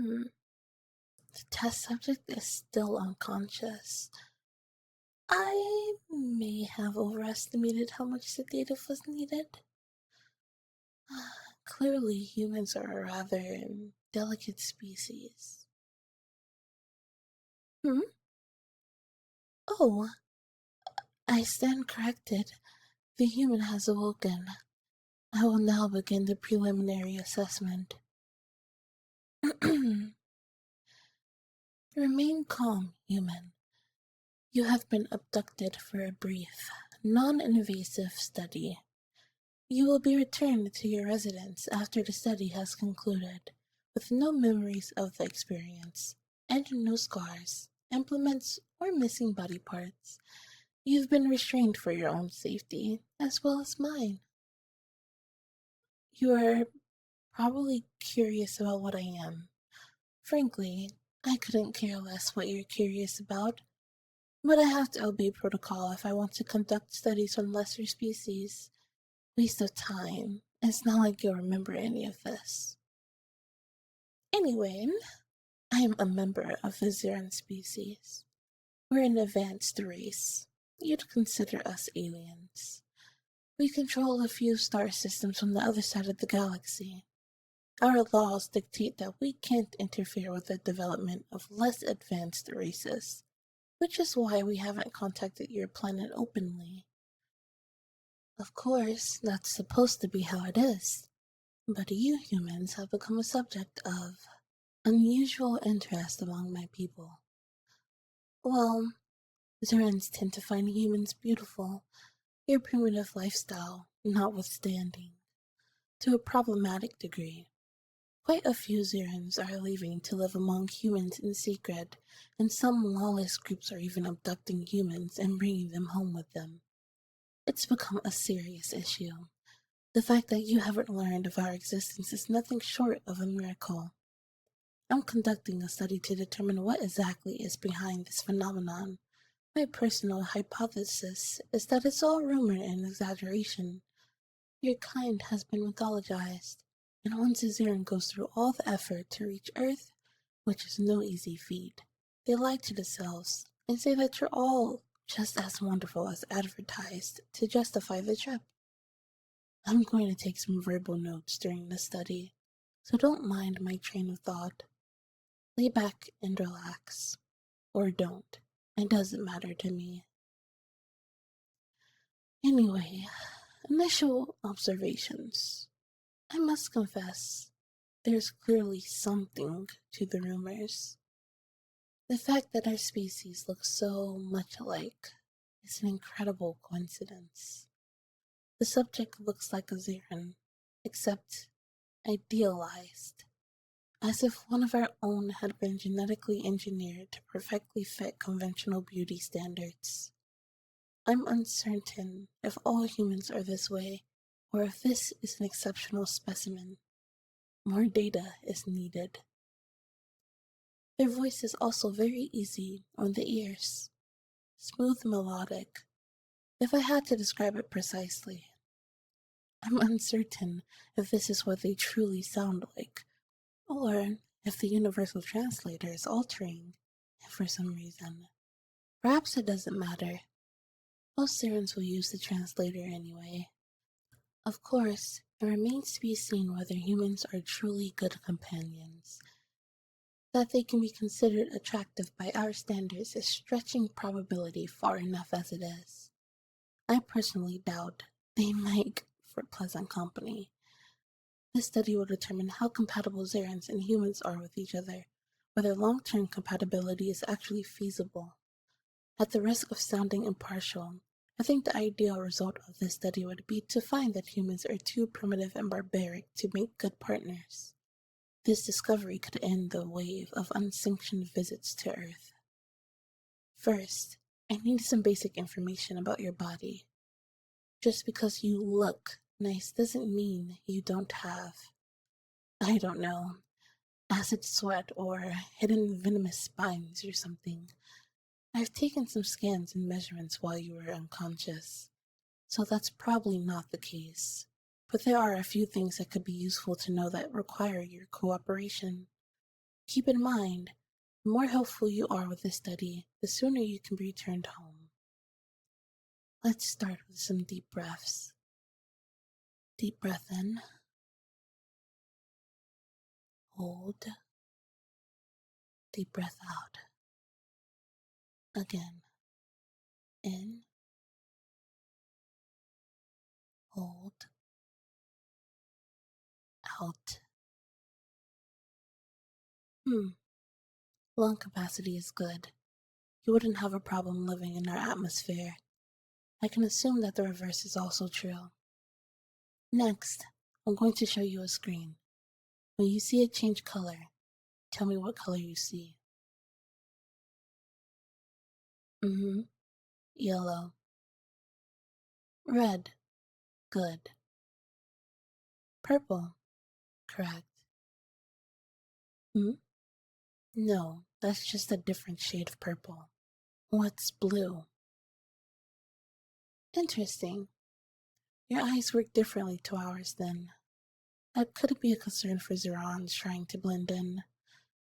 The test subject is still unconscious. I may have overestimated how much sedative was needed. Clearly, humans are a rather delicate species. Hmm? Oh, I stand corrected. The human has awoken. I will now begin the preliminary assessment. Remain calm, human. You have been abducted for a brief, non-invasive study. You will be returned to your residence after the study has concluded, with no memories of the experience, and no scars, implements, or missing body parts. You've been restrained for your own safety, as well as mine. You are probably curious about what I am. Frankly, I couldn't care less what you're curious about, but I have to obey protocol if I want to conduct studies on lesser species. Waste of time. It's not like you'll remember any of this. Anyway, I am a member of the Zeran species. We're an advanced race. You'd consider us aliens. We control a few star systems on the other side of the galaxy. Our laws dictate that we can't interfere with the development of less advanced races, which is why we haven't contacted your planet openly. Of course, that's supposed to be how it is, but you humans have become a subject of unusual interest among my people. Well, Zerans tend to find humans beautiful, your primitive lifestyle notwithstanding, to a problematic degree. Quite a few Zerans are leaving to live among humans in secret, and some lawless groups are even abducting humans and bringing them home with them. It's become a serious issue. The fact that you haven't learned of our existence is nothing short of a miracle. I'm conducting a study to determine what exactly is behind this phenomenon. My personal hypothesis is that it's all rumor and exaggeration. Your kind has been mythologized, and once a Zeran goes through all the effort to reach Earth, which is no easy feat, they lie to themselves and say that you're all just as wonderful as advertised to justify the trip. I'm going to take some verbal notes during the study, so don't mind my train of thought. Lay back and relax. Or don't. It doesn't matter to me. Anyway, initial observations. I must confess, there's clearly something to the rumors. The fact that our species look so much alike is an incredible coincidence. The subject looks like a Zeran, except idealized, as if one of our own had been genetically engineered to perfectly fit conventional beauty standards. I'm uncertain if all humans are this way, or if this is an exceptional specimen. More data is needed. Their voice is also very easy on the ears. Smooth melodic, if I had to describe it precisely. I'm uncertain if this is what they truly sound like, or if the universal translator is altering for some reason. Perhaps it doesn't matter. Most Sirens will use the translator anyway. Of course, it remains to be seen whether humans are truly good companions. That they can be considered attractive by our standards is stretching probability far enough as it is. I personally doubt they make for pleasant company. This study will determine how compatible Zerans and humans are with each other, whether long-term compatibility is actually feasible. At the risk of sounding impartial, I think the ideal result of this study would be to find that humans are too primitive and barbaric to make good partners. This discovery could end the wave of unsanctioned visits to Earth. First, I need some basic information about your body. Just because you look nice doesn't mean you don't have, I don't know, acid sweat or hidden venomous spines or something. I've taken some scans and measurements while you were unconscious, so that's probably not the case. But there are a few things that could be useful to know that require your cooperation. Keep in mind, the more helpful you are with the study, the sooner you can be returned home. Let's start with some deep breaths. Deep breath in. Hold. Deep breath out. Again. In. Hold. Out. Lung capacity is good. You wouldn't have a problem living in our atmosphere. I can assume that the reverse is also true. Next, I'm going to show you a screen. When you see it change color, tell me what color you see. Yellow. Red. Good. Purple. Correct. No, that's just a different shade of purple. What's blue? Interesting. Your eyes work differently to ours then. That could be a concern for Zerons trying to blend in.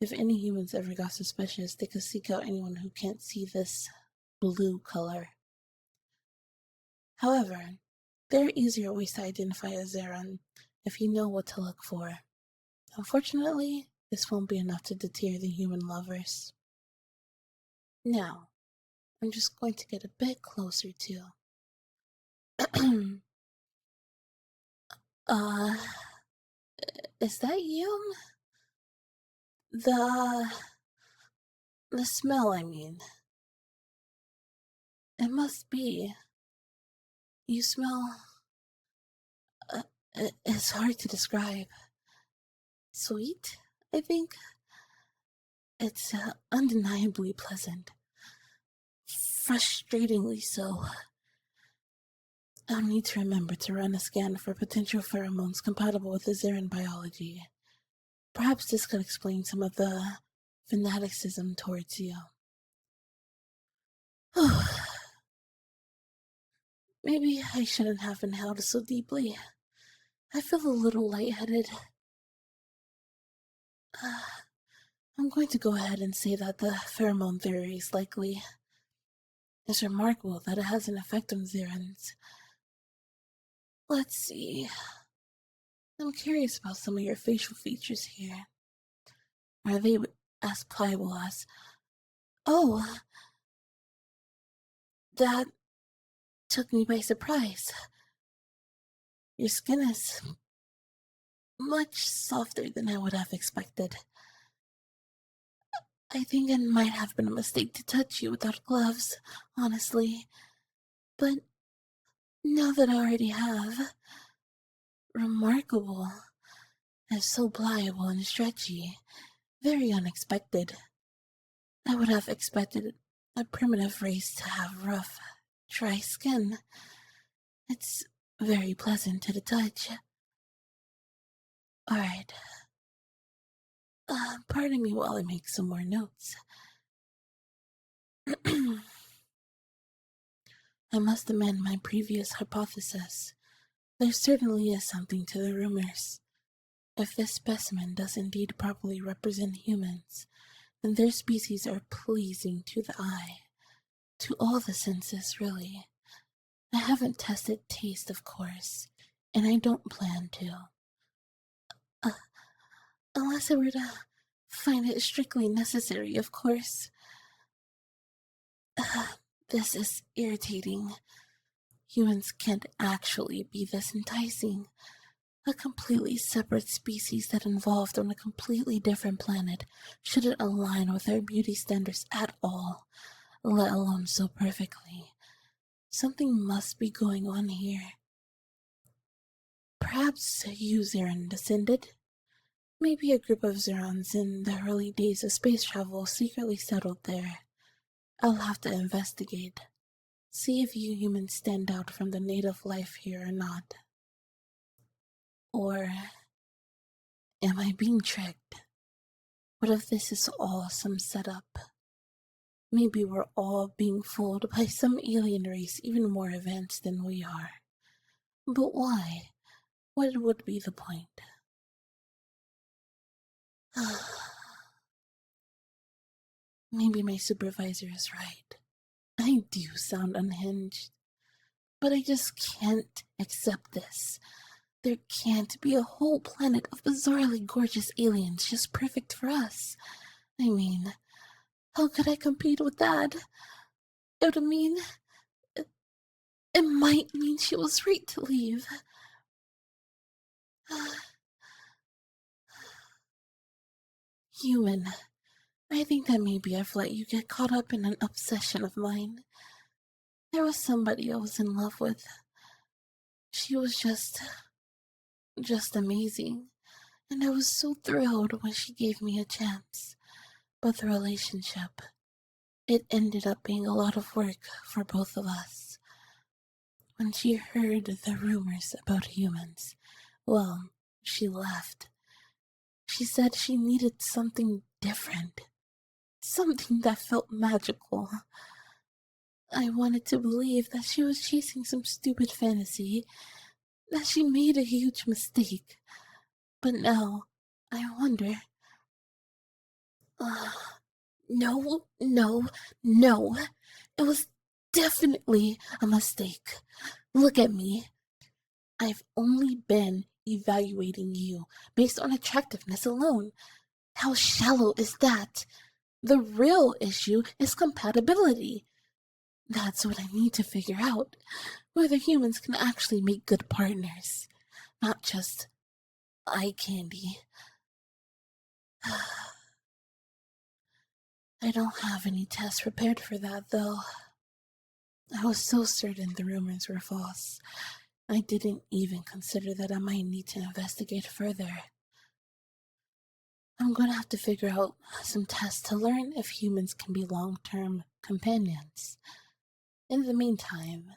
If any humans ever got suspicious, they could seek out anyone who can't see this blue color. However, there are easier ways to identify a Zeron if you know what to look for. Unfortunately, this won't be enough to deter the human lovers. Now, I'm just going to get a bit closer to. Is that you? The smell, I mean. It must be. You smell. It's hard to describe. Sweet, I think. It's undeniably pleasant. Frustratingly so. I'll need to remember to run a scan for potential pheromones compatible with the Zeran biology. Perhaps this could explain some of the fanaticism towards you. Maybe I shouldn't have inhaled so deeply. I feel a little lightheaded. I'm going to go ahead and say that the pheromone theory is likely. It's remarkable that it has an effect on Zerans. Let's see. I'm curious about some of your facial features here. Are they as pliable as... Oh! That took me by surprise. Your skin is much softer than I would have expected. I think it might have been a mistake to touch you without gloves, honestly. But now that I already have... Remarkable. It's so pliable and stretchy. Very unexpected. I would have expected a primitive race to have rough, dry skin. It's very pleasant to the touch. Alright. Pardon me while I make some more notes. I must amend my previous hypothesis. There certainly is something to the rumors. If this specimen does indeed properly represent humans, then their species are pleasing to the eye. To all the senses, really. I haven't tested taste, of course, and I don't plan to. Unless I were to find it strictly necessary, of course. This is irritating. Humans can't actually be this enticing. A completely separate species that evolved on a completely different planet shouldn't align with our beauty standards at all, let alone so perfectly. Something must be going on here. Perhaps you Zeran descended? Maybe a group of Zerans in the early days of space travel secretly settled there. I'll have to investigate. See if you humans stand out from the native life here or not. Or am I being tricked? What if this is all some setup? Maybe we're all being fooled by some alien race even more advanced than we are. But why? What would be the point? Maybe my supervisor is right. I do sound unhinged. But I just can't accept this. There can't be a whole planet of bizarrely gorgeous aliens just perfect for us. I mean, how could I compete with that? It would mean. It might mean she was right to leave. Human. I think that maybe I've let you get caught up in an obsession of mine. There was somebody I was in love with. She was just amazing, and I was so thrilled when she gave me a chance. But the relationship, it ended up being a lot of work for both of us. When she heard the rumors about humans, well, she left. She said she needed something different, something that felt magical. I wanted to believe that she was chasing some stupid fantasy, that she made a huge mistake. But now, I wonder. Uh, no, no, no. It was definitely a mistake. Look at me. I've only been evaluating you based on attractiveness alone. How shallow is that? The real issue is compatibility. That's what I need to figure out. Whether humans can actually make good partners, not just eye candy. I don't have any tests prepared for that, though. I was so certain the rumors were false. I didn't even consider that I might need to investigate further. I'm going to have to figure out some tests to learn if humans can be long-term companions. In the meantime,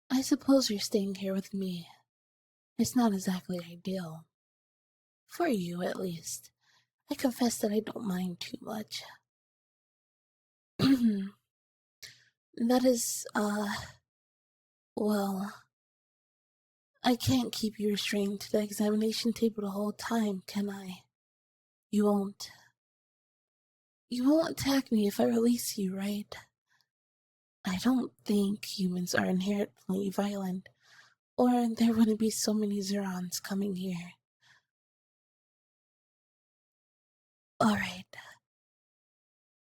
I suppose you're staying here with me. It's not exactly ideal. For you, at least. I confess that I don't mind too much. That is, well, I can't keep you restrained to the examination table the whole time, can I? You won't. You won't attack me if I release you, right? I don't think humans are inherently violent, or there wouldn't be so many Zerons coming here. Alright.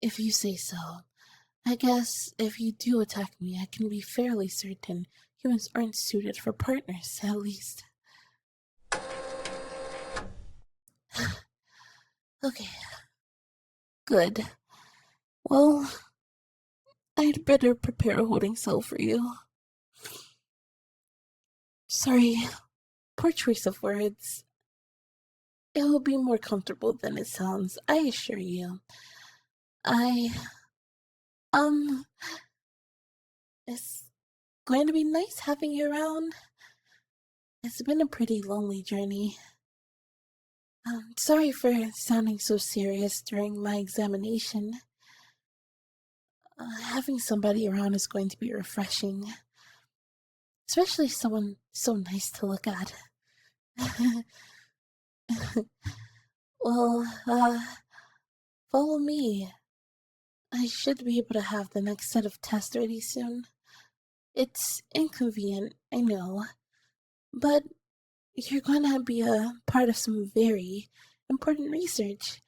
If you say so. I guess if you do attack me, I can be fairly certain humans aren't suited for partners, at least. Okay. Good. Well, I'd better prepare a holding cell for you. Sorry, poor choice of words. It will be more comfortable than it sounds, I assure you. I, um, it's going to be nice having you around. It's been a pretty lonely journey. Sorry for sounding so serious during my examination. Having somebody around is going to be refreshing. Especially someone so nice to look at. Well, follow me. I should be able to have the next set of tests ready soon. It's inconvenient, I know, but you're going to be a part of some very important research.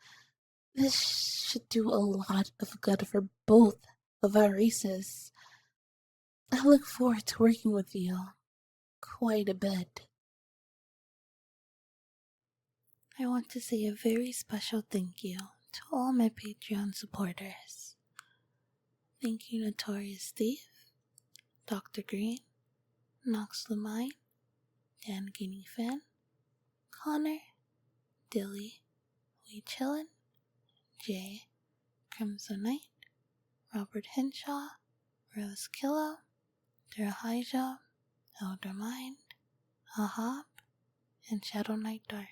This should do a lot of good for both of our races. I look forward to working with you quite a bit. I want to say a very special thank you to all my Patreon supporters. Thank you, Notorious Steve, Dr. Green, Nox Lamine, Dan Guinea Fan, Connor, Dilly, We Chillin', Jay, Crimson Knight, Robert Henshaw, Rose Killa, Derahija, Elder Mind, Ahab, and Shadow Knight Dark.